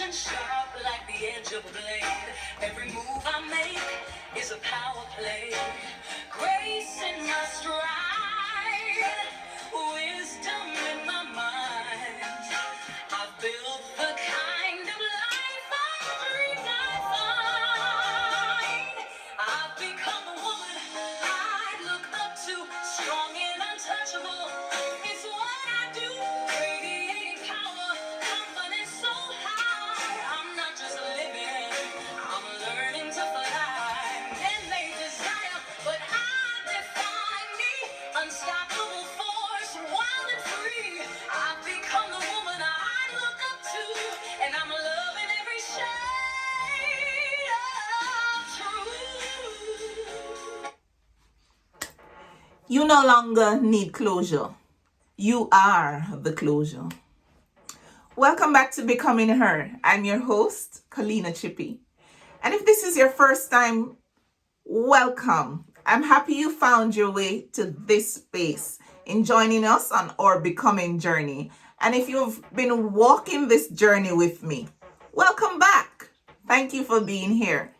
Precision sharp like the edge of a blade. Every move I make is a power play. Grace in my stride, wisdom in my mind. I've built the kind of life I dreamed I'd find. I've become the woman I look up to, strong and untouchable. It's what I do, radiating power, confidence so high. I'm not just living, I'm learning to fly. Men may desire, but I define me. Unstoppable force, wild and free. I've become the woman I look up to, and I'm loving every shade of truth. You no longer need closure. You are the closure. Welcome back to Becoming Her. I'm your host, Kalina Chippy. And if this is your first time, welcome. I'm happy you found your way to this space in joining us on our becoming journey. And if you've been walking this journey with me, welcome back. Thank you for being here.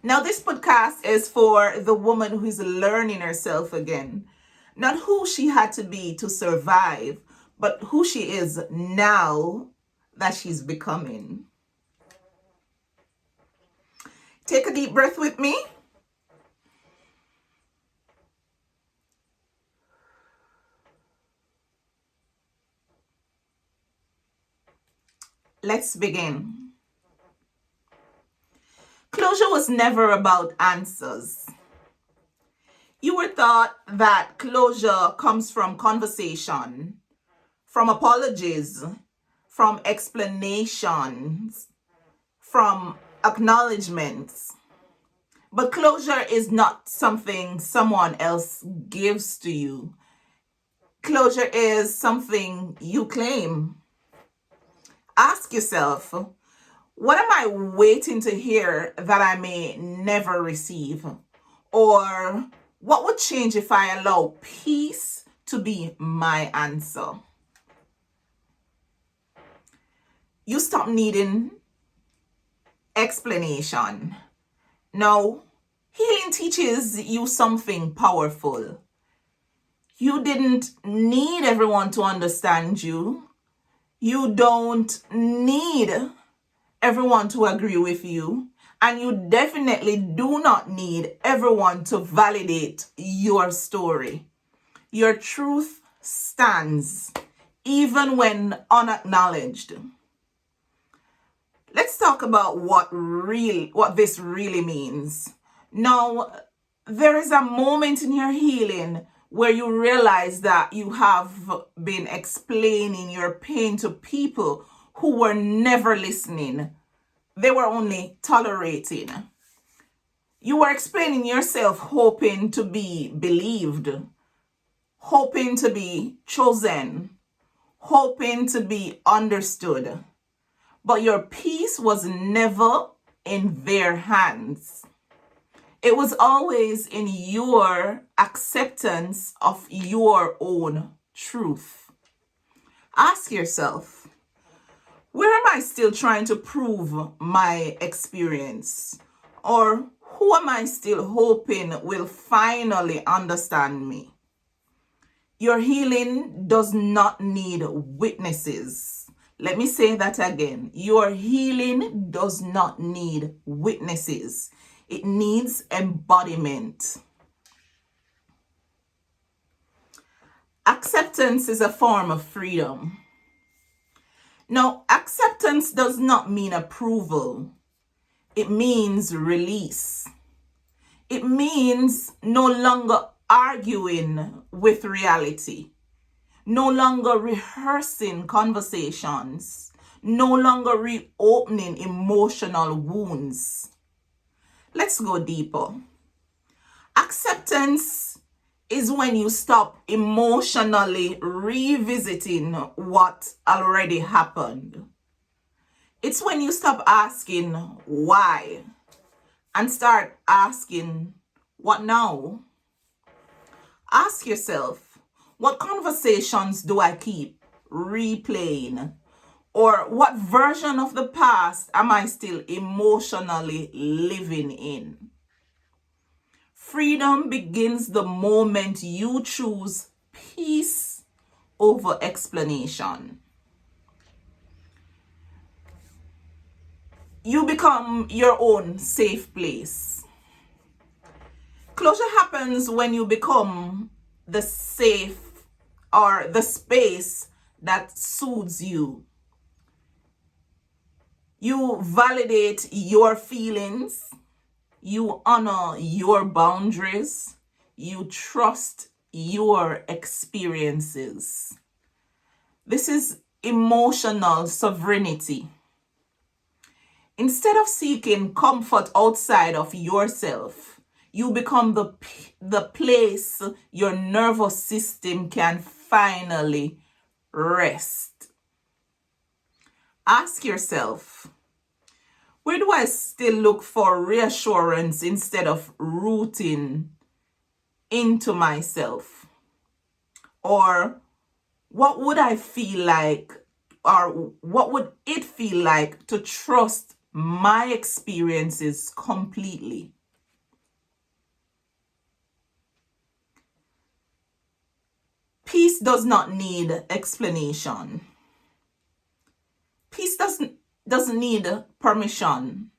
Now, this podcast is for the woman who is learning herself again. Not who she had to be to survive, but who she is now that she's becoming. Take a deep breath with me. Let's begin. Closure was never about answers. You were taught that closure comes from conversation, from apologies, from explanations, from acknowledgements. But closure is not something someone else gives to you. Closure is something you claim. Ask yourself, what am I waiting to hear that I may never receive? Or what would change if I allow peace to be my answer? You stop needing explanation. Now, healing teaches you something powerful. You didn't need everyone to understand you. You don't need everyone to agree with you. And you definitely do not need everyone to validate your story. Your truth stands, even when unacknowledged. Let's talk about what this really means. Now, there is a moment in your healing where you realize that you have been explaining your pain to people who were never listening. They were only tolerating. You were explaining yourself hoping to be believed, hoping to be chosen, hoping to be understood. But your peace was never in their hands. It was always in your acceptance of your own truth. Ask yourself, where am I still trying to prove my experience? Or who am I still hoping will finally understand me? Your healing does not need witnesses. Let me say that again. Your healing does not need witnesses. It needs embodiment. Acceptance is a form of freedom. Now, acceptance does not mean approval. It means release. It means no longer arguing with reality, no longer rehearsing conversations, no longer reopening emotional wounds. Let's go deeper. Acceptance is when you stop emotionally revisiting what already happened. It's when you stop asking why and start asking what now. Ask yourself, what conversations do I keep replaying? Or what version of the past am I still emotionally living in? Freedom begins the moment you choose peace over explanation. You become your own safe place. Closure happens when you become the safe or the space that soothes you. You validate your feelings. You honor your boundaries. You trust your experiences. This is emotional sovereignty. Instead of seeking comfort outside of yourself, you become the place your nervous system can finally rest. Ask yourself, where do I still look for reassurance instead of rooting into myself? Or what would I feel like, or what would it feel like to trust my experiences completely? Peace does not need explanation. Peace doesn't need permission.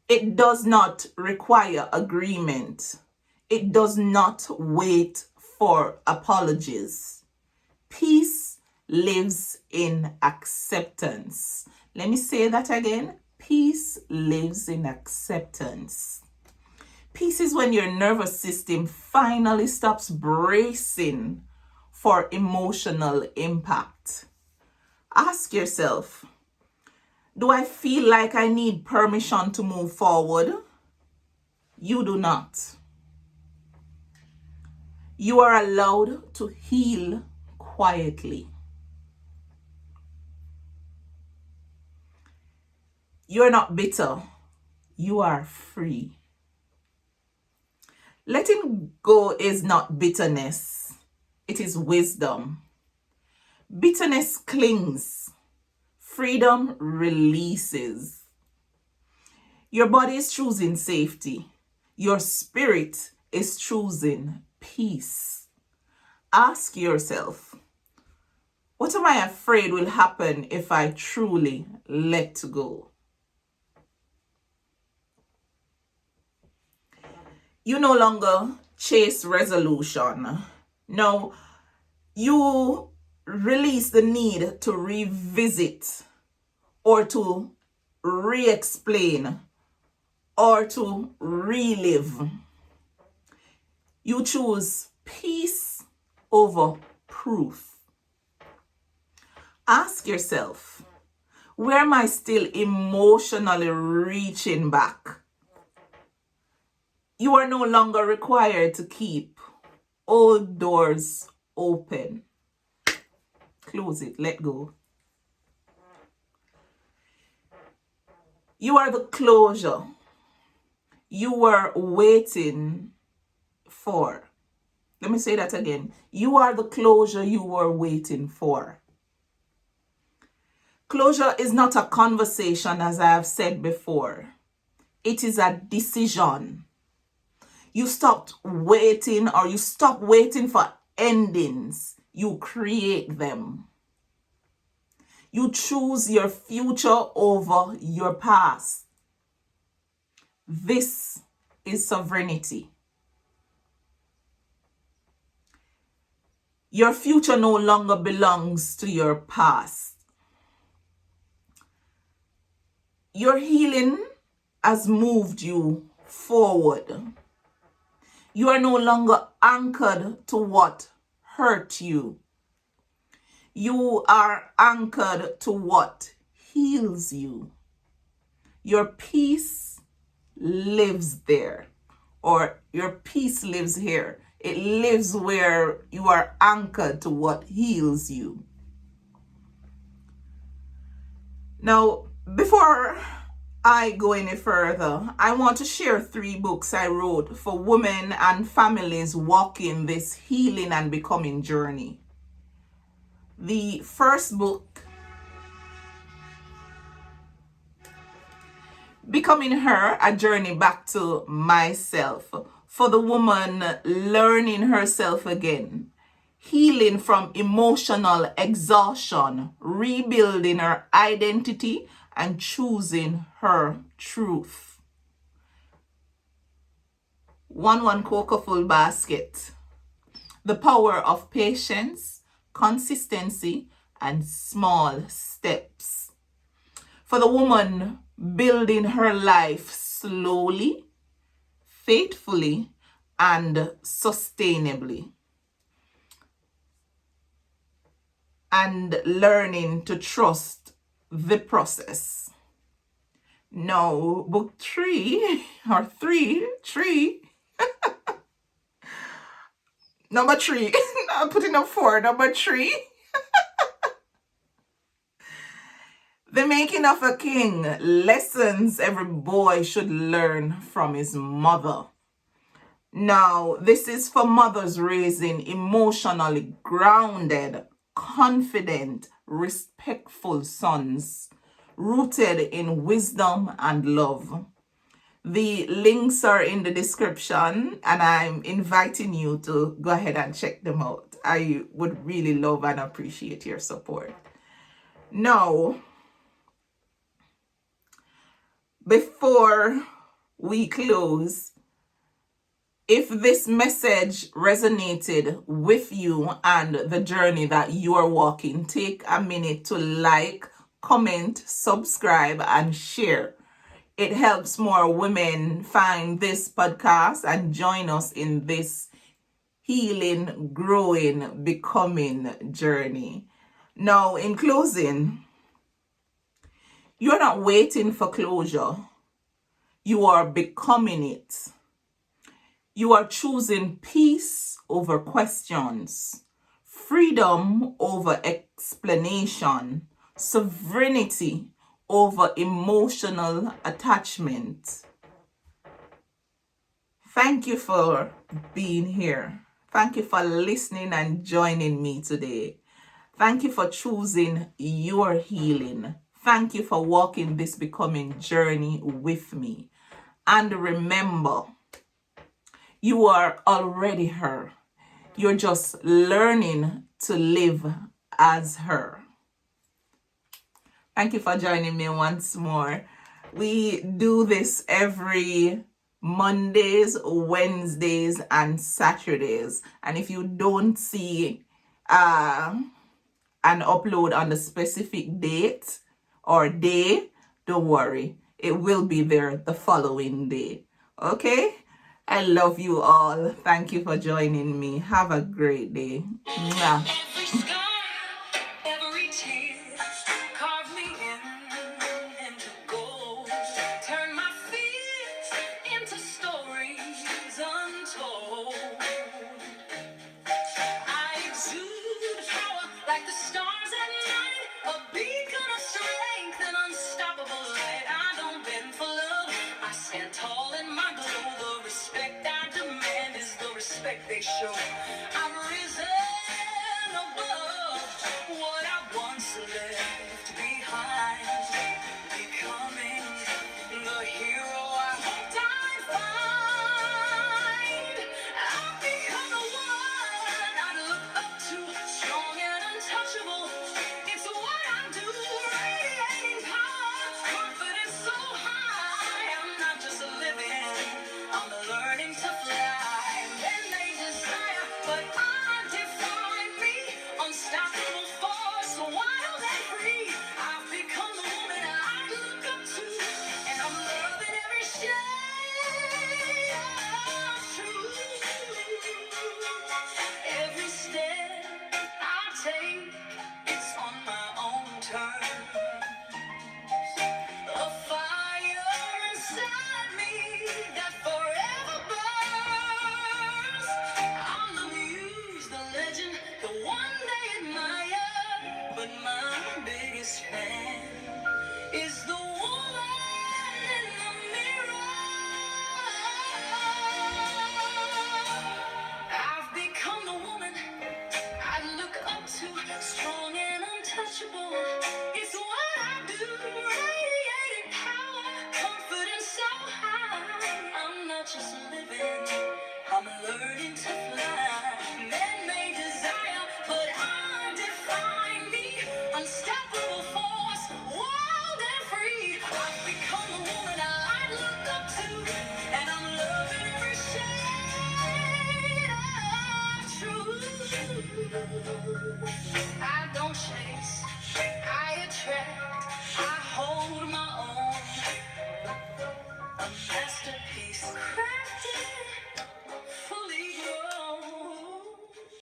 It does not require agreement. It does not wait for apologies. Peace lives in acceptance. Let me say that again. Peace lives in acceptance. Peace is when your nervous system finally stops bracing for emotional impact. Ask yourself, do I feel like I need permission to move forward? You do not. You are allowed to heal quietly. You're not bitter. You are free. Letting go is not bitterness. It is wisdom. Bitterness clings. Freedom releases. Your body is choosing safety. Your spirit is choosing peace. Ask yourself, what am I afraid will happen if I truly let go? You no longer chase resolution. No, you release the need to revisit or to re-explain or to relive. You choose peace over proof. Ask yourself, where am I still emotionally reaching back? You are no longer required to keep all doors open. Close it, let go. You are the closure you were waiting for. Let me say that again. You are the closure you were waiting for. Closure is not a conversation, as I have said before. It is a decision. You stopped waiting, or you stop waiting for endings. You create them. You choose your future over your past. This is sovereignty. Your future no longer belongs to your past. Your healing has moved you forward. You are no longer anchored to what hurt you. You are anchored to what heals you. Your peace lives there, or your peace lives here. It lives where you are anchored to what heals you. Now, before I go any further, I want to share 3 books I wrote for women and families walking this healing and becoming journey. The first book Becoming Her, a journey back to myself. For the woman learning herself again, healing from emotional exhaustion, rebuilding her identity, and choosing her truth. One cocoa full basket. The power of patience, consistency, and small steps. For the woman building her life slowly, faithfully, and sustainably, and learning to trust the process. Now, book 3 or 3, number 3, I'm putting up 4, number 3. The Making of a King, lessons every boy should learn from his mother. Now, this is for mothers raising emotionally grounded, confident, respectful sons, rooted in wisdom and love. The links are in the description, and I'm inviting you to go ahead and check them out. I would really love and appreciate your support. Now, before we close, if this message resonated with you and the journey that you are walking, take a minute to like, comment, subscribe, and share. It helps more women find this podcast and join us in this healing, growing, becoming journey. Now, in closing, you're not waiting for closure. You are becoming it. You are choosing peace over questions, freedom over explanation, sovereignty over emotional attachment. Thank you for being here. Thank you for listening and joining me today. Thank you for choosing your healing. Thank you for walking this becoming journey with me. And remember, you are already her. You're just learning to live as her. Thank you for joining me once more. We do this every Mondays, Wednesdays, and Saturdays. And if you don't see an upload on the specific date or day, don't worry. It will be there the following day. Okay? I love you all. Thank you for joining me. Have a great day. Mwah. Every tear carved me into gold. Turn my fears into stories untold. I exude power like the stars at night, a beacon of strength and unstoppable light. I don't bend for love, I stand tall in my glow. The respect I demand is the respect they show. I'm risen above what I once left behind, becoming the hero I hoped I'd find. I've become the one I look up to, strong and untouchable. It's what I do, radiating power, confidence so high. I'm not just living, I'm learning to fly. Men may desire, but I define me, unstoppable force, wild and free. I've become the woman I look up to, and I'm loving every shade of truth. Every step I take, it's on my own terms. A fire inside me that forever burns. I'm the muse, the legend, the one they admire. But my biggest fan is the woman in the mirror. I've become the woman I look up to. I don't chase, I attract.